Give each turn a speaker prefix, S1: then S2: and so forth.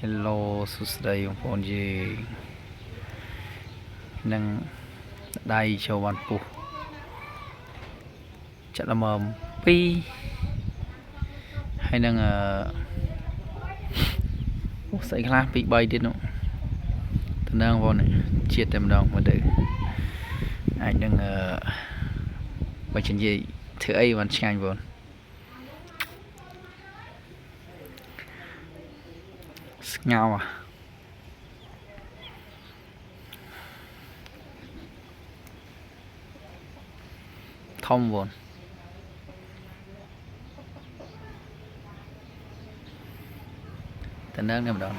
S1: Hello សួស្តីបងប្អូនយើងនឹងដៃចូលបានពុះចាក់ល្មម2ហើយនឹងស្អីខ្លះ2 3ទៀតនោះតំណងបងជាតិតែម្ដងមើលទៅអាចនឹងបើនិយាយធ្វើអីបានឆ្ងាញ់បងស្ងោធំបងតំណងតែម្ដង